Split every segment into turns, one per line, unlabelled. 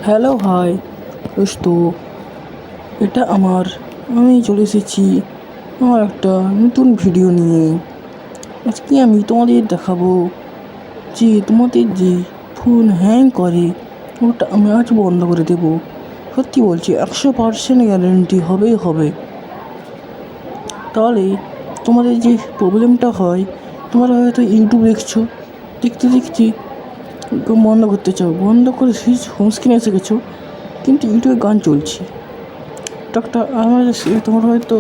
Hello hi দোস্ত, এটা আমি চলে এসেছি আমার একটা নতুন ভিডিও নিয়ে। আজকে আমি তোমাদের দেখাবো যে তোমাদের যে ফোন হ্যাং করে ওটা আমি আজ বন্ধ করে দেবো। সত্যি বলছি, 100% গ্যারেন্টি হবে। তাহলে তোমাদের যে প্রবলেমটা হয়, তোমরা হয়তো ইউটিউব দেখতে বন্ধ করতে চাও, বন্ধ করে সুইচ হোম স্ক্রিনে এসে গেছো, কিন্তু ইউটিউবে গান চলছে। তোমার হয়তো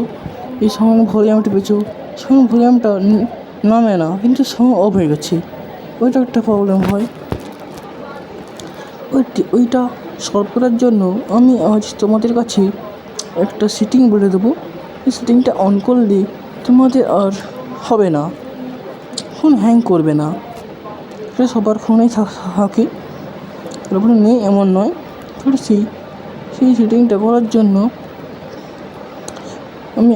এই সাউন্ড ভলিউমটা পেয়েছো, সাউন্ড ভলিউমটা নামে না, কিন্তু সাউন্ড অফ হয়ে গেছে। ওইটা একটা প্রবলেম হয়। ওইটা সলভ করার জন্য আমি আজ তোমাদের কাছে একটা সেটিং বলে দেবো। এই সেটিংটা অন করলে তোমাদের আর হবে না, ফোন হ্যাং করবে না। এটা সবার ফোনেই থাকে, ফোনে নেই এমন নয়। তাহলে সেই সেটিংটা করার জন্য আমি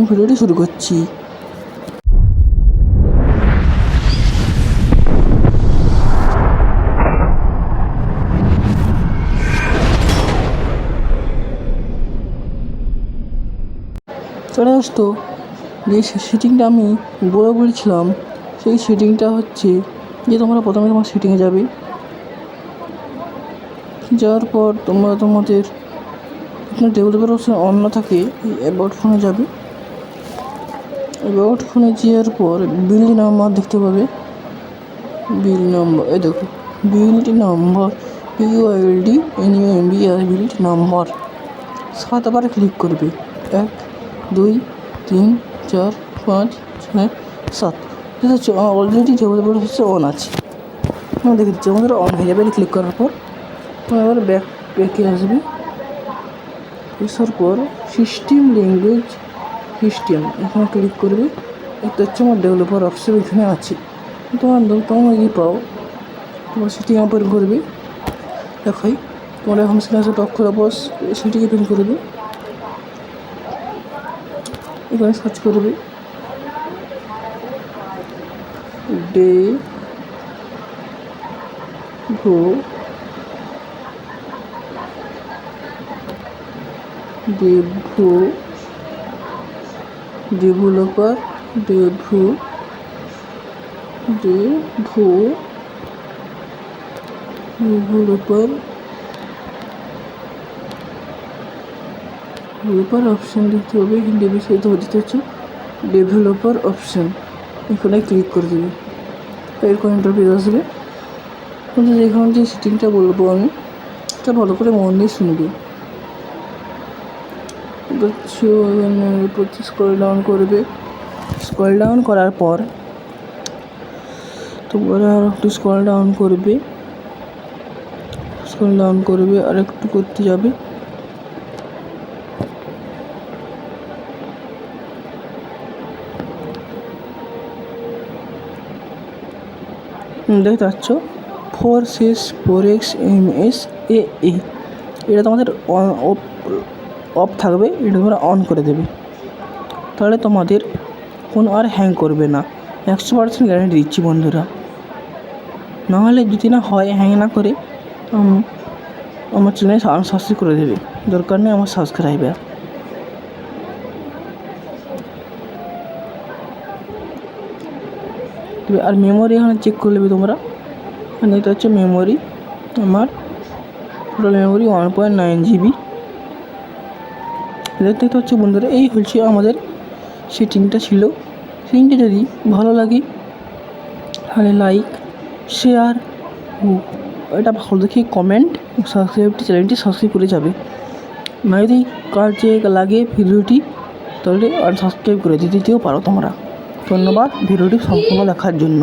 ভিডিওটি শুরু করছি। তো যে সেটিংটা আমি বলেছিলাম, সেই সেটিংটা হচ্ছে যে তোমরা প্রথমে তোমার সেটিংয়ে যাবে। যাওয়ার পর তোমাদের ডেভেলপার অপশন অন না থাকে, এই অ্যাবাউট ফোনে যাবে। অ্যাবাউট ফোনে যাওয়ার পর বিল নাম্বার দেখতে পাবে। বিল নাম্বার, এই দেখো, build number BUILD NUMBR build number 7বার ক্লিক করবে। 1 2 3 4 5 6 7। এটা হচ্ছে অলরেডি ডেভেলপার হচ্ছে অন আছে, দেখে দিচ্ছি আমাদের অন হয়ে যাবে। ক্লিক করার পর আবার ব্যাকে আসবে। আসার পর সিস্টেম ল্যাঙ্গুয়েজ এখানে ক্লিক করবে। এটা হচ্ছে আমার ডেভেলপার অপশন এখানে আছে। তোমার পাও, তোমার সেটিং ওপেন করবে। দেখাই তোমার এখন স্ক্রিনে টক করে বস সেটিং ওপেন করবে। এখানে সার্চ করবে ডেভেলপার অপশান দেখতে হবে। হিন্দি বিষয়তে দিতে হচ্ছে ডেভেলপার অপশান, এখানে ক্লিক করে দেবে। এরকম ইন্টারভিউ আসবে। কিন্তু যেখানে যে সেটিংটা বলবো আমি, এটা ভালো করে মন দিয়ে শুনবে। স্ক্রল ডাউন করবে। স্ক্রল ডাউন করার পর তোমরা আর একটু স্ক্রল ডাউন করবে আর একটু করতে যাবে। দেখতে পাচ্ছ 464XMSAA, এটা তোমাদের অফ থাকবে। এটা তোমরা অন করে দেবে, তাহলে তোমাদের ফোন আর হ্যাং করবে না। 100% গ্যারান্টি দিচ্ছি বন্ধুরা। নাহলে যদি না হয় হ্যাং না করে, আমার চ্যানেল সাবস্ক্রাইব করে দেবে। দরকার নেই আমার সাবস্ক্রাইবার। আর মেমোরি এখানে চেক করে নেবে তোমরা। এখানে এটা হচ্ছে মেমোরি, আমার টোটাল মেমোরি 1.9 GB। দেখতে হচ্ছে বন্ধুরা, এই হচ্ছে আমাদের সেটিংটা ছিল। সেটিংটা যদি ভালো লাগে তাহলে লাইক, শেয়ার ও এটা ভালো দেখে কমেন্ট, চ্যানেলটি সাবস্ক্রাইব করে যাবে। না যদি কাজে লাগে ভিডিওটি, তাহলে আনসাবস্ক্রাইব করে দিতেও পারো তোমরা। ধন্যবাদ ভিডিওটি সম্পূর্ণ দেখার জন্য।